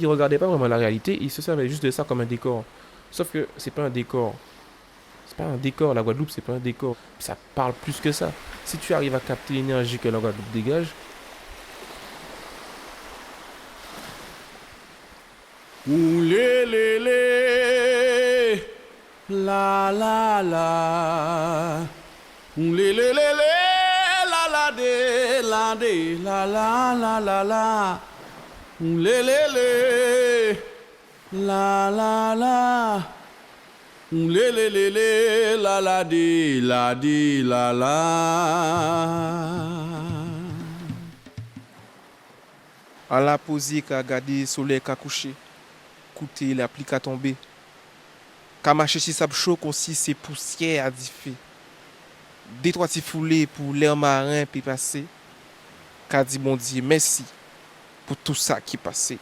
Ils ne regardaient pas vraiment la réalité, ils se servaient juste de ça comme un décor. Sauf que c'est pas un décor. C'est pas un décor, la Guadeloupe, c'est pas un décor. Ça parle plus que ça. Si tu arrives à capter l'énergie que la Guadeloupe dégage, Oulé, lé, lé, la, la, la. Oulé, lé, lé, lé, la, la, dé, la, la, la. Oulé, lé, lé, la, la. Oulé, lé, lé, la, dé, la. à la poser, qu'à regarder le soleil qu'à coucher, écouter la pluie qu'à tomber, qu'à marcher si ça chaud, comme si c'est poussière à differ. Deux, trois petits foulées pour l'air marin puis passer, qu'à dire bon Dieu merci pour tout ça qui est passé.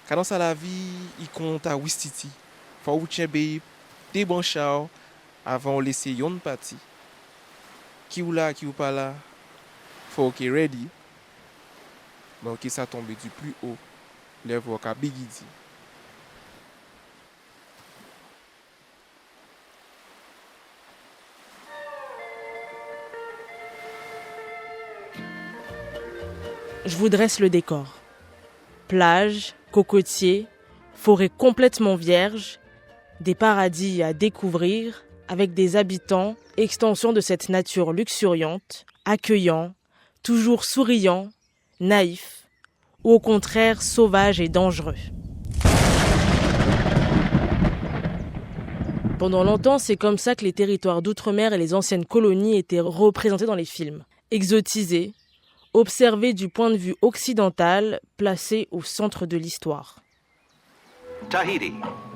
Quand dans la vie, il compte à Wistiti. Faut ou tien bay des bons chao avant de laisser yon parti. Qui ou là, qui ou pas là, faut que ready. Mais ok, ça tombe du plus haut. Lève qu'à bigidi. Je vous dresse le décor. Plage, cocotiers, forêt complètement vierge, des paradis à découvrir avec des habitants, extension de cette nature luxuriante, accueillant, toujours souriant, naïf, ou au contraire sauvage et dangereux. Pendant longtemps, c'est comme ça que les territoires d'outre-mer et les anciennes colonies étaient représentés dans les films. Exotisés, observés du point de vue occidental, placés au centre de l'histoire. Tahiti,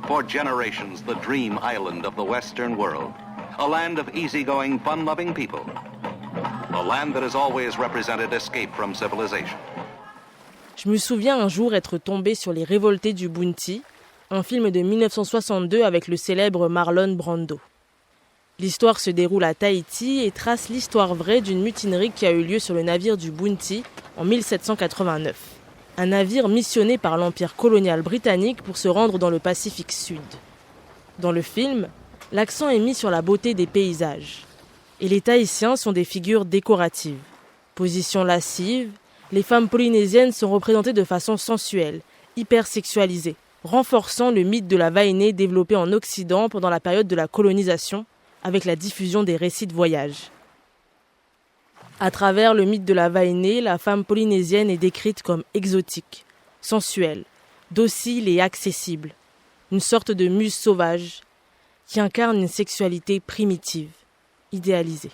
for generations the dream island of the Western world. A land of easygoing, fun-loving people. A land that has always represented escape from civilization. Je me souviens un jour être tombé sur Les Révoltés du Bounty, un film de 1962 avec le célèbre Marlon Brando. L'histoire se déroule à Tahiti et trace l'histoire vraie d'une mutinerie qui a eu lieu sur le navire du Bounty en 1789. Un navire missionné par l'Empire colonial britannique pour se rendre dans le Pacifique Sud. Dans le film, l'accent est mis sur la beauté des paysages. Et les Tahitiens sont des figures décoratives. Position lascive, les femmes polynésiennes sont représentées de façon sensuelle, hypersexualisée, renforçant le mythe de la vainée développé en Occident pendant la période de la colonisation, avec la diffusion des récits de voyage. À travers le mythe de la vainée, la femme polynésienne est décrite comme exotique, sensuelle, docile et accessible, une sorte de muse sauvage qui incarne une sexualité primitive, idéalisée.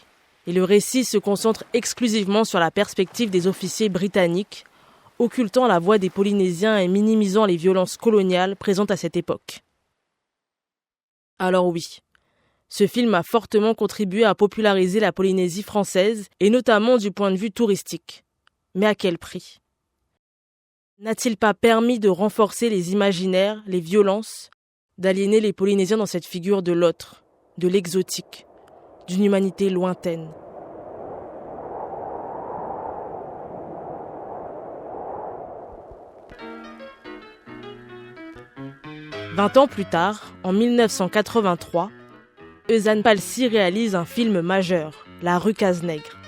Et le récit se concentre exclusivement sur la perspective des officiers britanniques, occultant la voix des Polynésiens et minimisant les violences coloniales présentes à cette époque. Alors oui, ce film a fortement contribué à populariser la Polynésie française, et notamment du point de vue touristique. Mais à quel prix ? N'a-t-il pas permis de renforcer les imaginaires, les violences, d'aliéner les Polynésiens dans cette figure de l'autre, de l'exotique, d'une humanité lointaine ? « 20 ans plus tard, en 1983, Eusanne Palcy réalise un film majeur, La Rue Cazenègre.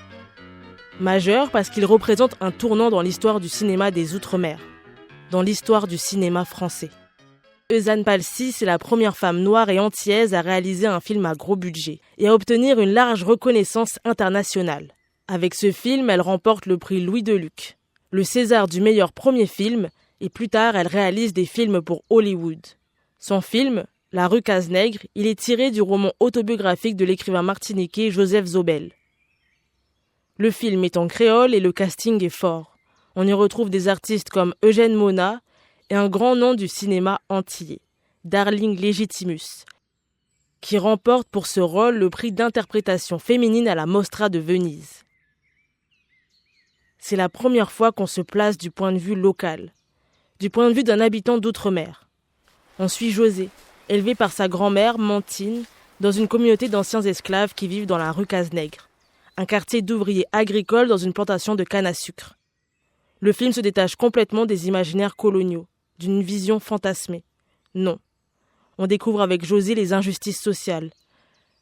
Majeur parce qu'il représente un tournant dans l'histoire du cinéma des Outre-mer, dans l'histoire du cinéma français. Eusanne Palcy, c'est la première femme noire et antillaise à réaliser un film à gros budget et à obtenir une large reconnaissance internationale. Avec ce film, elle remporte le prix Louis Deluc, le César du meilleur premier film, et plus tard, elle réalise des films pour Hollywood. Son film, La Rue Cazenègre, il est tiré du roman autobiographique de l'écrivain martiniquais Joseph Zobel. Le film est en créole et le casting est fort. On y retrouve des artistes comme Eugène Mona et un grand nom du cinéma antillais, Darling Legitimus, qui remporte pour ce rôle le prix d'interprétation féminine à la Mostra de Venise. C'est la première fois qu'on se place du point de vue local, du point de vue d'un habitant d'outre-mer. On suit José, élevé par sa grand-mère, Mantine, dans une communauté d'anciens esclaves qui vivent dans la rue Cazenègre, un quartier d'ouvriers agricoles dans une plantation de canne à sucre. Le film se détache complètement des imaginaires coloniaux, d'une vision fantasmée. Non. On découvre avec José les injustices sociales,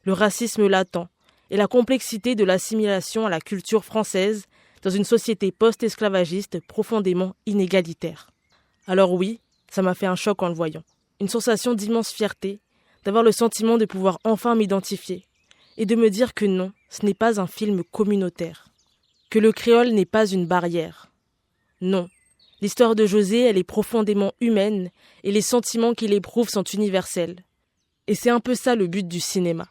le racisme latent et la complexité de l'assimilation à la culture française dans une société post-esclavagiste profondément inégalitaire. Alors oui, ça m'a fait un choc en le voyant. Une sensation d'immense fierté, d'avoir le sentiment de pouvoir enfin m'identifier et de me dire que non, ce n'est pas un film communautaire, que le créole n'est pas une barrière. Non, l'histoire de José, elle est profondément humaine et les sentiments qu'il éprouve sont universels. Et c'est un peu ça le but du cinéma.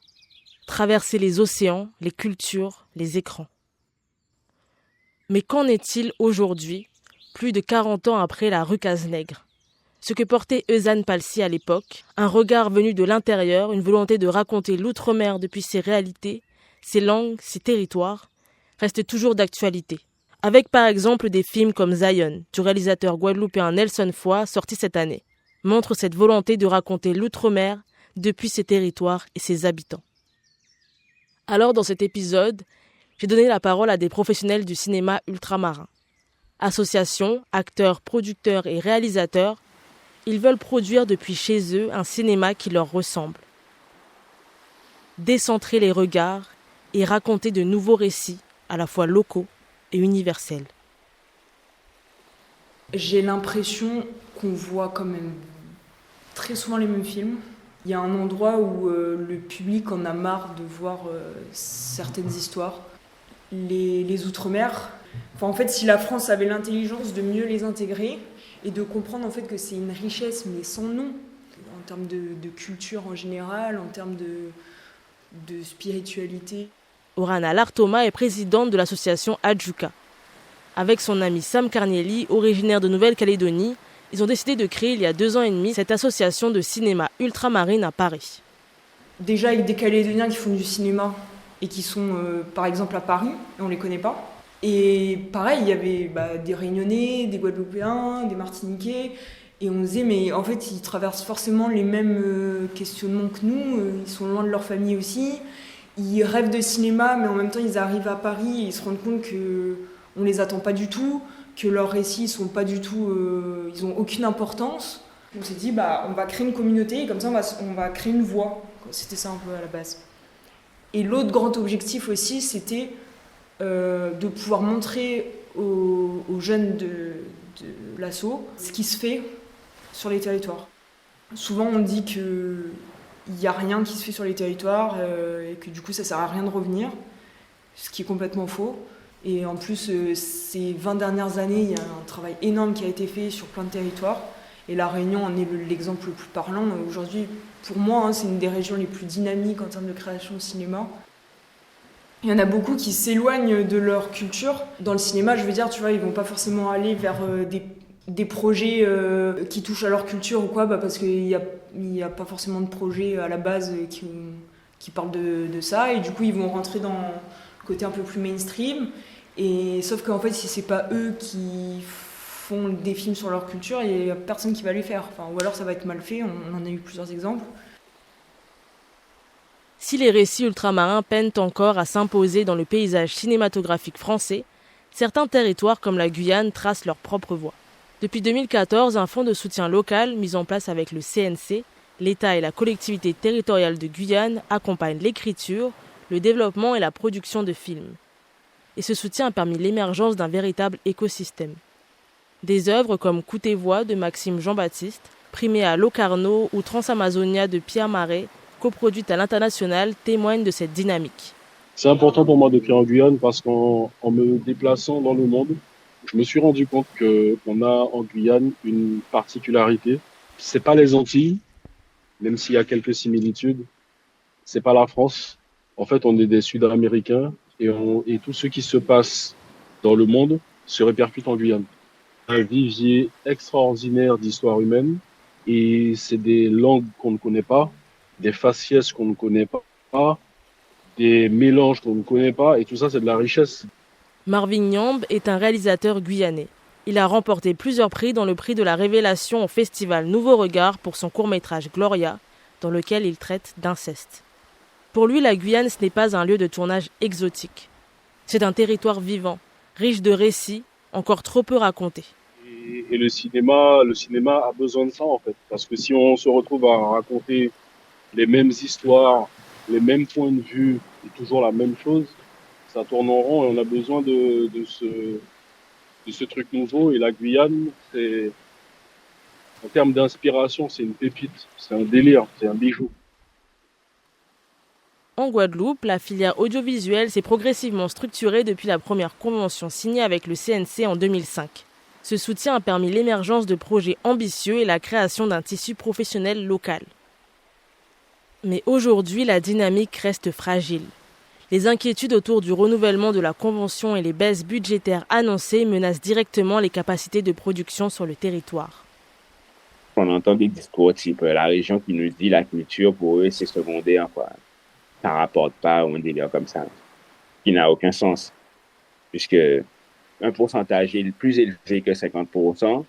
Traverser les océans, les cultures, les écrans. Mais qu'en est-il aujourd'hui, plus de 40 ans après la rue Cazenègre ? Ce que portait Eusanne Palsy à l'époque, un regard venu de l'intérieur, une volonté de raconter l'outre-mer depuis ses réalités, ses langues, ses territoires, reste toujours d'actualité. Avec par exemple des films comme Zion, du réalisateur guadeloupéen Nelson Foy, sorti cette année, montre cette volonté de raconter l'outre-mer depuis ses territoires et ses habitants. Alors dans cet épisode, j'ai donné la parole à des professionnels du cinéma ultramarin. Associations, acteurs, producteurs et réalisateurs, ils veulent produire depuis chez eux un cinéma qui leur ressemble. Décentrer les regards et raconter de nouveaux récits, à la fois locaux et universels. J'ai l'impression qu'on voit quand même très souvent les mêmes films. Il y a un endroit où le public en a marre de voir certaines histoires. Les Outre-mer, en fait, si la France avait l'intelligence de mieux les intégrer et de comprendre en fait que c'est une richesse mais sans nom, en termes de culture en général, en termes de spiritualité. Orana Lartoma est présidente de l'association Adjuka. Avec son ami Sam Carnielli, originaire de Nouvelle-Calédonie, ils ont décidé de créer il y a 2 ans et demi cette association de cinéma ultramarine à Paris. Déjà avec des Calédoniens qui font du cinéma et qui sont par exemple à Paris, et on ne les connaît pas. Et pareil, il y avait des Réunionnais, des Guadeloupéens, des Martiniquais. Et on disait, mais en fait, ils traversent forcément les mêmes questionnements que nous. Ils sont loin de leur famille aussi. Ils rêvent de cinéma, mais en même temps, ils arrivent à Paris et ils se rendent compte qu'on ne les attend pas du tout, que leurs récits sont pas du tout, ils n'ont aucune importance. On s'est dit, on va créer une communauté et comme ça, on va créer une voix. C'était ça un peu à la base. Et l'autre grand objectif aussi, c'était de pouvoir montrer aux jeunes de l'asso ce qui se fait sur les territoires. Souvent, on dit qu'il n'y a rien qui se fait sur les territoires et que du coup, ça ne sert à rien de revenir, ce qui est complètement faux. Et en plus, ces 20 dernières années, il y a un travail énorme qui a été fait sur plein de territoires. Et La Réunion en est l'exemple le plus parlant. Aujourd'hui, pour moi, c'est une des régions les plus dynamiques en termes de création de cinéma. Il y en a beaucoup qui s'éloignent de leur culture. Dans le cinéma, je veux dire, tu vois, ils vont pas forcément aller vers des projets qui touchent à leur culture ou quoi, parce qu'il y a pas forcément de projet à la base qui parlent de ça. Et du coup, ils vont rentrer dans le côté un peu plus mainstream. Et sauf qu'en fait, si c'est pas eux qui font des films sur leur culture, il y a personne qui va les faire. Ou alors ça va être mal fait. On en a eu plusieurs exemples. Si les récits ultramarins peinent encore à s'imposer dans le paysage cinématographique français, certains territoires comme la Guyane tracent leur propre voie. Depuis 2014, un fonds de soutien local mis en place avec le CNC, l'État et la collectivité territoriale de Guyane accompagne l'écriture, le développement et la production de films. Et ce soutien a permis l'émergence d'un véritable écosystème. Des œuvres comme Coup tes voix de Maxime Jean-Baptiste, primé à Locarno ou Transamazonia de Pierre Marais, coproduite à l'international, témoignent de cette dynamique. C'est important pour moi d'écrire en Guyane parce qu'en me déplaçant dans le monde, je me suis rendu compte qu'on a en Guyane une particularité. C'est pas les Antilles, même s'il y a quelques similitudes. C'est pas la France. En fait, on est des Sud-Américains et tout ce qui se passe dans le monde se répercute en Guyane. Un vivier extraordinaire d'histoire humaine et c'est des langues qu'on ne connaît pas, des faciès qu'on ne connaît pas, des mélanges qu'on ne connaît pas, et tout ça, c'est de la richesse. Marvin Nyamb est un réalisateur guyanais. Il a remporté plusieurs prix dans le prix de la Révélation au festival Nouveau Regard pour son court-métrage Gloria, dans lequel il traite d'inceste. Pour lui, la Guyane, ce n'est pas un lieu de tournage exotique. C'est un territoire vivant, riche de récits, encore trop peu raconté. Et le cinéma a besoin de ça, en fait. Parce que si on se retrouve à raconter les mêmes histoires, les mêmes points de vue, et toujours la même chose, ça tourne en rond et on a besoin de ce truc nouveau. Et la Guyane, en termes d'inspiration, c'est une pépite, c'est un délire, c'est un bijou. En Guadeloupe, la filière audiovisuelle s'est progressivement structurée depuis la première convention signée avec le CNC en 2005. Ce soutien a permis l'émergence de projets ambitieux et la création d'un tissu professionnel local. Mais aujourd'hui, la dynamique reste fragile. Les inquiétudes autour du renouvellement de la convention et les baisses budgétaires annoncées menacent directement les capacités de production sur le territoire. On entend des discours type la région qui nous dit la culture, pour eux, c'est secondaire, quoi. Ça rapporte pas ou un délire comme ça, qui n'a aucun sens, puisque un pourcentage plus élevé que 50%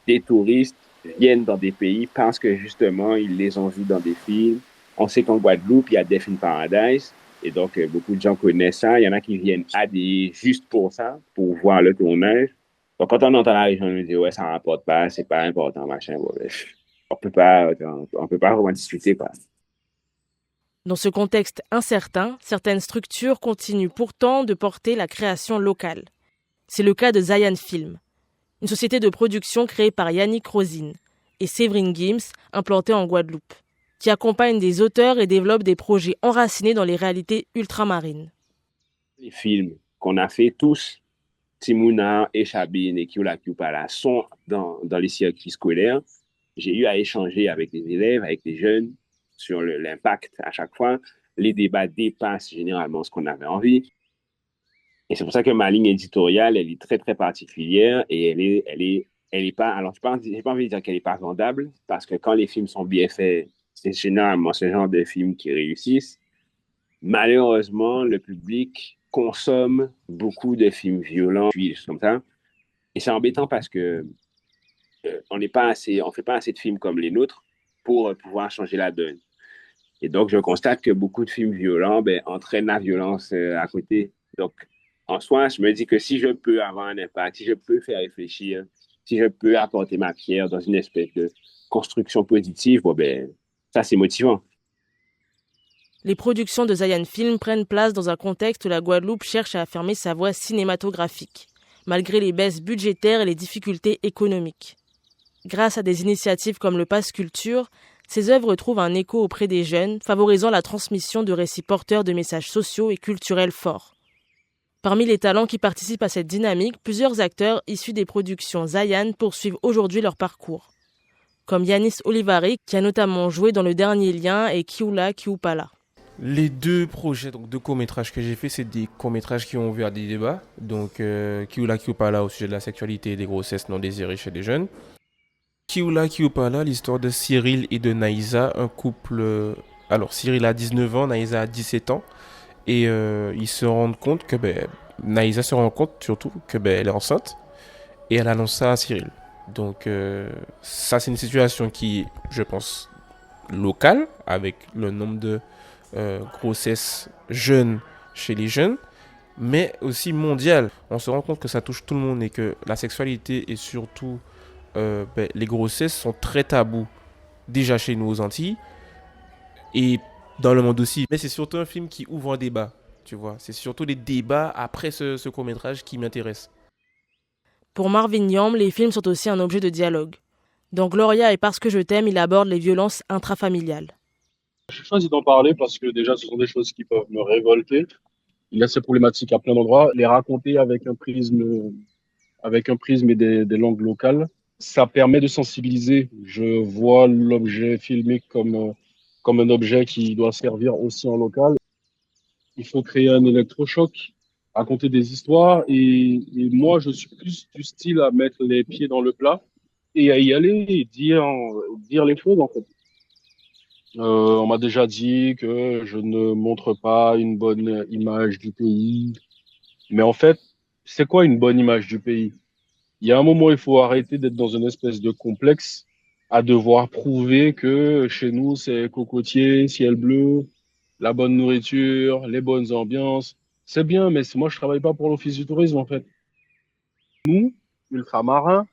des touristes viennent dans des pays parce que justement, ils les ont vus dans des films. On sait qu'en Guadeloupe, il y a Death in Paradise, et donc beaucoup de gens connaissent ça. Il y en a qui viennent à juste pour ça, pour voir le tournage. Donc quand on entend la région, on nous dit ouais, ça rapporte pas, c'est pas important, machin. Bon, on peut pas vraiment discuter, quoi. Dans ce contexte incertain, certaines structures continuent pourtant de porter la création locale. C'est le cas de Zayan Film, une société de production créée par Yannick Rosine et Séverine Gims, implantée en Guadeloupe, qui accompagne des auteurs et développe des projets enracinés dans les réalités ultramarines. Les films qu'on a fait tous, Timouna et Chabine et Kiola Kiupala, sont dans les circuits scolaires. J'ai eu à échanger avec les élèves, avec les jeunes, sur l'impact à chaque fois. Les débats dépassent généralement ce qu'on avait envie. Et c'est pour ça que ma ligne éditoriale, elle est très, très particulière et elle est pas, alors j'ai pas envie de dire qu'elle est pas vendable, parce que quand les films sont bien faits, c'est généralement ce genre de films qui réussissent. Malheureusement, le public consomme beaucoup de films violents, puis comme ça. Et c'est embêtant parce que on fait pas assez de films comme les nôtres pour pouvoir changer la donne. Et donc, je constate que beaucoup de films violents entraînent la violence à côté. Donc, en soi, je me dis que si je peux avoir un impact, si je peux faire réfléchir, si je peux apporter ma pierre dans une espèce de construction positive, ça, c'est motivant. Les productions de Zayan Film prennent place dans un contexte où la Guadeloupe cherche à affirmer sa voix cinématographique, malgré les baisses budgétaires et les difficultés économiques. Grâce à des initiatives comme le Pass Culture, ces œuvres trouvent un écho auprès des jeunes, favorisant la transmission de récits porteurs de messages sociaux et culturels forts. Parmi les talents qui participent à cette dynamique, plusieurs acteurs issus des productions Zayan poursuivent aujourd'hui leur parcours, comme Yanis Olivari, qui a notamment joué dans Le Dernier Lien et Kiola Kiupala. Les deux projets, donc deux courts-métrages que j'ai fait, c'est des courts-métrages qui ont ouvert des débats. Donc, Kiola Kiupala au sujet de la sexualité et des grossesses non désirées chez les jeunes. Kiola Kiupala, l'histoire de Cyril et de Naïsa, un couple... Alors, Cyril a 19 ans, Naïsa a 17 ans. Et ils se rendent compte que... Naïsa se rend compte surtout que elle est enceinte. Et elle annonce ça à Cyril. Donc, ça, c'est une situation qui, je pense, locale, avec le nombre de grossesses jeunes chez les jeunes, mais aussi mondiale. On se rend compte que ça touche tout le monde et que la sexualité et surtout les grossesses sont très tabous déjà chez nous aux Antilles et dans le monde aussi. Mais c'est surtout un film qui ouvre un débat, tu vois. C'est surtout les débats après ce court-métrage qui m'intéressent. Pour Marvin Yam, les films sont aussi un objet de dialogue. Dans Gloria et Parce que je t'aime, il aborde les violences intrafamiliales. J'ai choisi d'en parler parce que déjà, ce sont des choses qui peuvent me révolter. Il y a ces problématiques à plein d'endroits. Les raconter avec un prisme et des langues locales, ça permet de sensibiliser. Je vois l'objet filmique comme un objet qui doit servir aussi en local. Il faut créer un électrochoc, raconter des histoires. Et moi, je suis plus du style à mettre les pieds dans le plat et à y aller et dire les choses, en fait. On m'a déjà dit que je ne montre pas une bonne image du pays. Mais en fait, c'est quoi une bonne image du pays? Il y a un moment, il faut arrêter d'être dans une espèce de complexe à devoir prouver que chez nous, c'est cocotier, ciel bleu, la bonne nourriture, les bonnes ambiances. C'est bien, mais moi, je travaille pas pour l'Office du tourisme, en fait. Nous, ultramarins,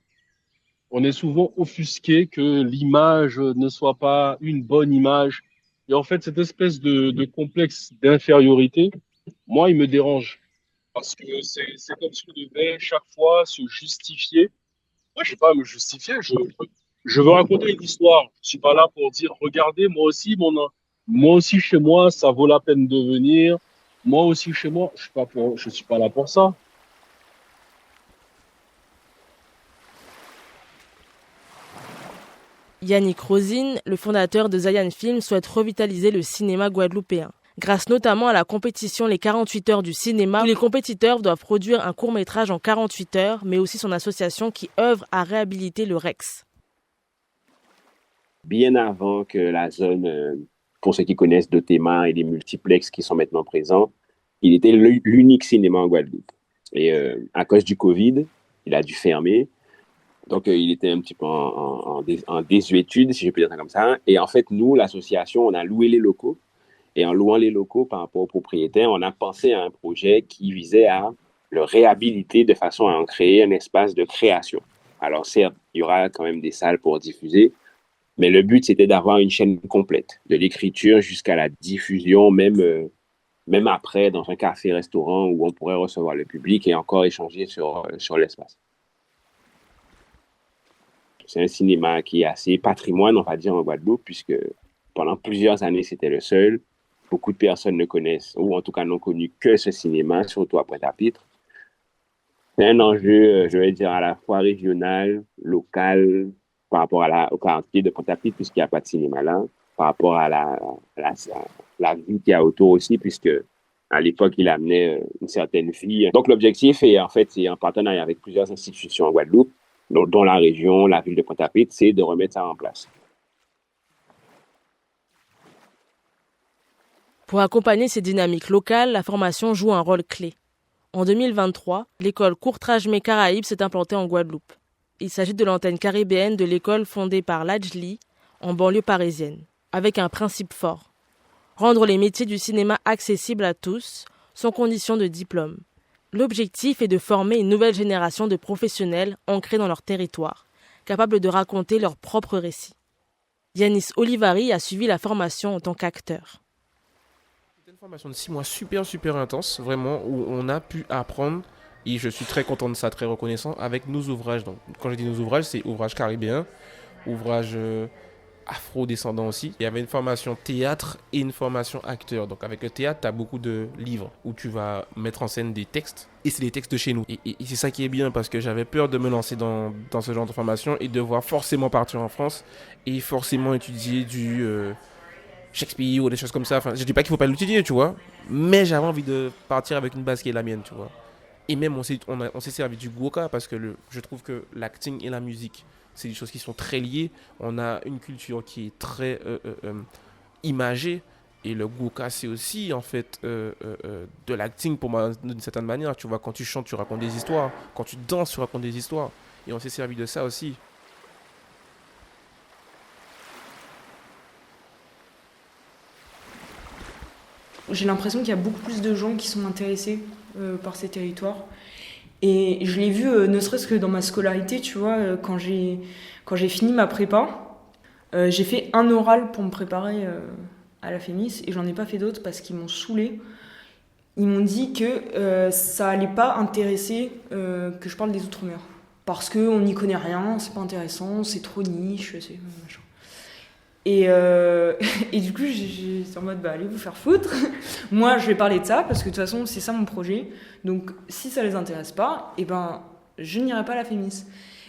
on est souvent offusqué que l'image ne soit pas une bonne image. Et en fait, cette espèce de complexe d'infériorité, moi, il me dérange. Parce que c'est comme si on devait chaque fois se justifier. Moi, je ne vais pas à me justifier. Je veux raconter une histoire. Je ne suis pas là pour dire, regardez, moi aussi chez moi, ça vaut la peine de venir. Moi aussi chez moi, je suis pas là pour ça. Yannick Rosine, le fondateur de Zayan Film, souhaite revitaliser le cinéma guadeloupéen. Grâce notamment à la compétition Les 48 heures du cinéma, où les compétiteurs doivent produire un court-métrage en 48 heures, mais aussi son association qui œuvre à réhabiliter le Rex. Bien avant que la zone, pour ceux qui connaissent Dotema et les multiplexes qui sont maintenant présents, il était l'unique cinéma en Guadeloupe. Et à cause du Covid, il a dû fermer. Donc, il était un petit peu en désuétude, si je peux dire ça comme ça. Et en fait, nous, l'association, on a loué les locaux. Et en louant les locaux par rapport aux propriétaires, on a pensé à un projet qui visait à le réhabiliter de façon à en créer un espace de création. Alors, certes, il y aura quand même des salles pour diffuser, mais le but, c'était d'avoir une chaîne complète, de l'écriture jusqu'à la diffusion, même après, dans un café-restaurant où on pourrait recevoir le public et encore échanger sur l'espace. C'est un cinéma qui est assez patrimoine, on va dire, en Guadeloupe, puisque pendant plusieurs années, c'était le seul. Beaucoup de personnes ne connaissent, ou en tout cas n'ont connu que ce cinéma, surtout à Pointe-à-Pitre. C'est un enjeu, je vais dire, à la fois régional, local, par rapport au quartier de Pointe-à-Pitre, puisqu'il n'y a pas de cinéma là, par rapport à la vie qu'il y a autour aussi, puisque à l'époque, il amenait une certaine vie. Donc, l'objectif, est en fait, c'est en partenariat avec plusieurs institutions en Guadeloupe, dont la région, la ville de Pointe-à-Pitre, c'est de remettre ça en place. Pour accompagner ces dynamiques locales, la formation joue un rôle clé. En 2023, l'école Courtrajmé Caraïbes s'est implantée en Guadeloupe. Il s'agit de l'antenne caribéenne de l'école fondée par Lajli, en banlieue parisienne, avec un principe fort. Rendre les métiers du cinéma accessibles à tous, sans condition de diplôme. L'objectif est de former une nouvelle génération de professionnels ancrés dans leur territoire, capables de raconter leurs propres récits. Yanis Olivari a suivi la formation en tant qu'acteur. C'était une formation de 6 mois super intense, vraiment, où on a pu apprendre, et je suis très content de ça, très reconnaissant, avec nos ouvrages. Donc, quand je dis nos ouvrages, c'est ouvrages caribéens, ouvrages afro-descendants aussi. Il y avait une formation théâtre et une formation acteur. Donc avec le théâtre, tu as beaucoup de livres où tu vas mettre en scène des textes, et c'est des textes de chez nous. Et c'est ça qui est bien, parce que j'avais peur de me lancer dans ce genre de formation et devoir forcément partir en France et forcément étudier du Shakespeare ou des choses comme ça. Enfin, je dis pas qu'il faut pas l'étudier, tu vois, mais j'avais envie de partir avec une base qui est la mienne, tu vois. Et même on s'est servi du Gwoka, parce que je trouve que l'acting et la musique, c'est des choses qui sont très liées. On a une culture qui est très imagée. Et le Gwoka, c'est aussi, en fait, de l'acting pour moi, d'une certaine manière. Tu vois, quand tu chantes, tu racontes des histoires. Quand tu danses, tu racontes des histoires. Et on s'est servi de ça aussi. J'ai l'impression qu'il y a beaucoup plus de gens qui sont intéressés par ces territoires. Et je l'ai vu, ne serait-ce que dans ma scolarité, tu vois, quand j'ai fini ma prépa, j'ai fait un oral pour me préparer à la FEMIS, et j'en ai pas fait d'autres parce qu'ils m'ont saoulée. Ils m'ont dit que ça allait pas intéresser que je parle des Outre-mer. Parce qu'on n'y connaît rien, c'est pas intéressant, c'est trop niche, c'est machin. Et du coup, j'étais en mode, allez vous faire foutre. Moi, je vais parler de ça, parce que de toute façon, c'est ça mon projet. Donc, si ça les intéresse pas, je n'irai pas à la FEMIS.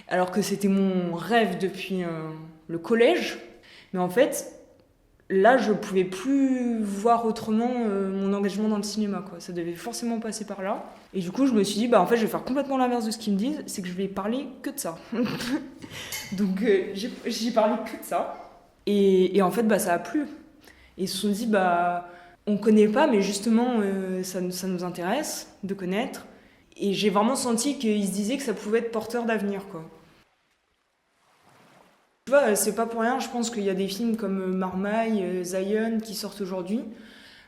Alors que c'était mon rêve depuis le collège. Mais en fait, là, je pouvais plus voir autrement mon engagement dans le cinéma, quoi. Ça devait forcément passer par là. Et du coup, je me suis dit, en fait, je vais faire complètement l'inverse de ce qu'ils me disent, c'est que je vais parler que de ça. Donc, j'ai parlé que de ça. Et en fait, ça a plu. Et ils se sont dit, on connaît pas, mais justement, ça nous intéresse de connaître. Et j'ai vraiment senti qu'ils se disaient que ça pouvait être porteur d'avenir, quoi. Tu vois, c'est pas pour rien, je pense qu'il y a des films comme Marmaille, Zion qui sortent aujourd'hui,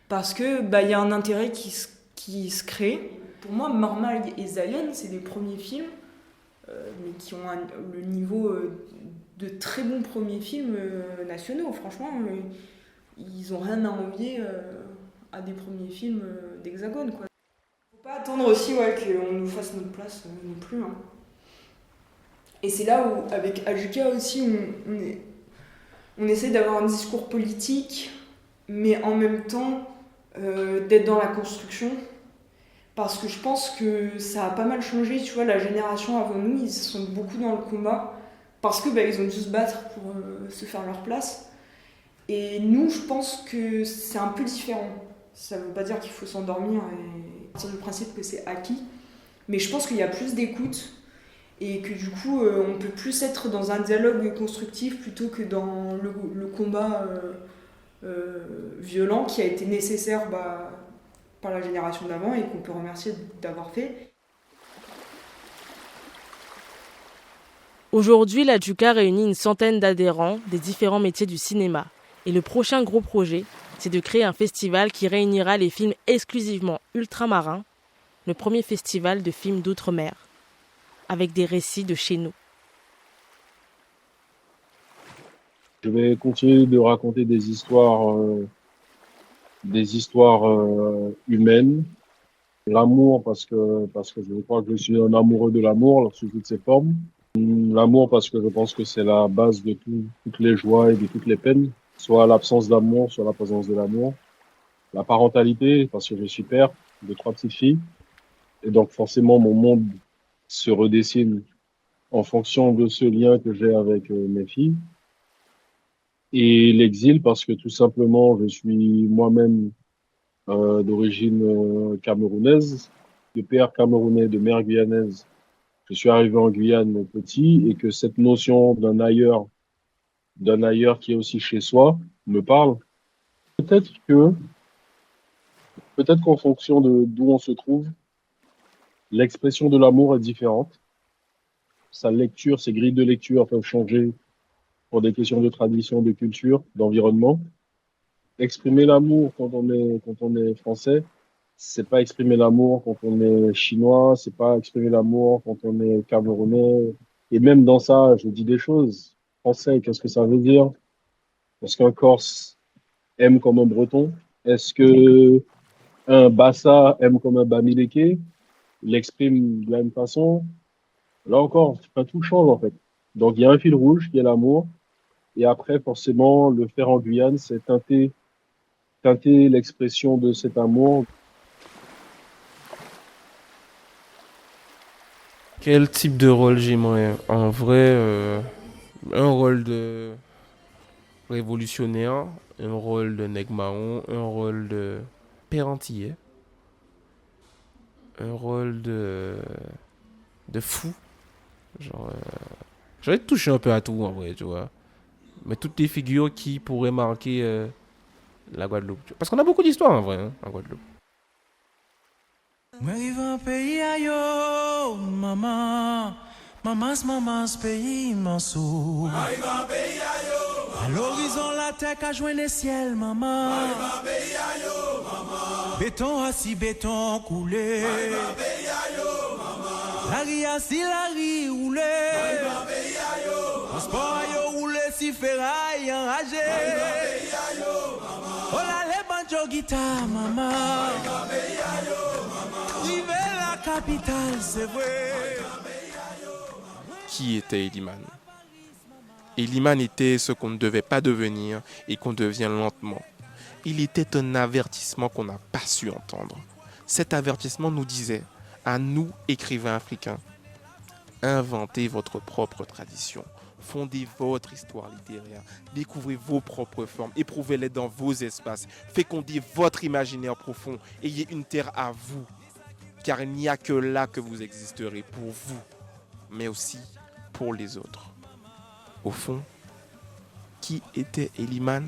parce que y a un intérêt qui se crée. Pour moi, Marmaille et Zion, c'est les premiers films mais qui ont le niveau de très bons premiers films nationaux. Franchement, ils n'ont rien à envier à des premiers films d'Hexagone, quoi. Faut pas attendre aussi qu'on nous fasse notre place non plus. Hein. Et c'est là où, avec Ajuka aussi, on essaie d'avoir un discours politique, mais en même temps d'être dans la construction. Parce que je pense que ça a pas mal changé, tu vois, la génération avant nous, ils sont beaucoup dans le combat, parce que ils ont dû se battre pour se faire leur place. Et nous, je pense que c'est un peu différent. Ça veut pas dire qu'il faut s'endormir et partir du principe que c'est acquis, mais je pense qu'il y a plus d'écoute, et que du coup, on peut plus être dans un dialogue constructif plutôt que dans le combat violent qui a été nécessaire par la génération d'avant et qu'on peut remercier d'avoir fait. Aujourd'hui, la Juka réunit une centaine d'adhérents des différents métiers du cinéma. Et le prochain gros projet, c'est de créer un festival qui réunira les films exclusivement ultramarins, le premier festival de films d'outre-mer, avec des récits de chez nous. Je vais continuer de raconter des histoires humaines. L'amour, parce que je crois que je suis un amoureux de l'amour sous toutes ses formes. L'amour, parce que je pense que c'est la base de toutes les joies et de toutes les peines. Soit l'absence d'amour, soit la présence de l'amour. La parentalité, parce que je suis père de 3 petites filles. Et donc forcément, mon monde se redessine en fonction de ce lien que j'ai avec mes filles. Et l'exil, parce que tout simplement, je suis moi-même d'origine camerounaise, de père camerounais, de mère guyanaise. Je suis arrivé en Guyane petit, et que cette notion d'un ailleurs qui est aussi chez soi me parle. Peut-être qu'en fonction de d'où on se trouve, l'expression de l'amour est différente. Sa lecture, ses grilles de lecture peuvent changer pour des questions de tradition, de culture, d'environnement. Exprimer l'amour quand on est français, c'est pas exprimer l'amour quand on est chinois, c'est pas exprimer l'amour quand on est camerounais. Et même dans ça, je dis des choses. Français, qu'est-ce que ça veut dire? Est-ce qu'un Corse aime comme un Breton? Est-ce que un Bassa aime comme un Bamileke? Il l'exprime de la même façon? Là encore, tout change en fait. Donc il y a un fil rouge qui est l'amour. Et après, forcément, le faire en Guyane, c'est teinter l'expression de cet amour. Quel type de rôle j'aimerais? En vrai, un rôle de révolutionnaire, un rôle de Neg-Mahon, un rôle de père antillais, un rôle de fou. Genre, j'aurais touché un peu à tout en vrai, tu vois. Mais toutes les figures qui pourraient marquer la Guadeloupe. Parce qu'on a beaucoup d'histoires en vrai, en Guadeloupe. M'arrive un pays ayo, maman, maman, pays manso. M'arrive un pays ayo, à l'horizon la terre qu'a joint les ciels, maman. M'arrive un pays ayo, maman. Béton assis, béton coulé. M'arrive un pays ayo, maman. La ri assis, la ri roulé. M'arrive un pays ayo, maman. Sport ayo roulé, si ferraille enragé. M'arrive un pays ayo, maman. Oh là les banjo guitare, maman. M'arrive un pays ayo, maman. River la capitale, c'est vrai. Qui était Eliman? Eliman était ce qu'on ne devait pas devenir et qu'on devient lentement. Il était un avertissement qu'on n'a pas su entendre. Cet avertissement nous disait, à nous, écrivains africains, inventez votre propre tradition, fondez votre histoire littéraire, découvrez vos propres formes, éprouvez-les dans vos espaces, fécondez votre imaginaire profond, ayez une terre à vous. Car il n'y a que là que vous existerez pour vous, mais aussi pour les autres. Au fond, qui était Eliman?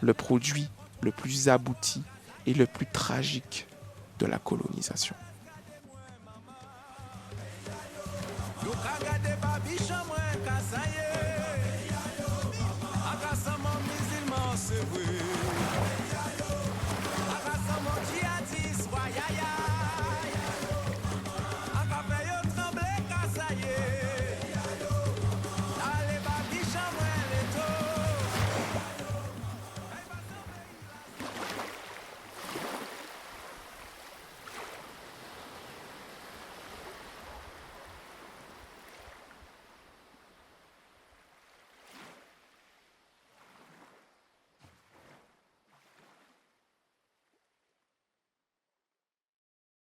Le produit le plus abouti et le plus tragique de la colonisation. Yo ka gade babi chambre kasaye.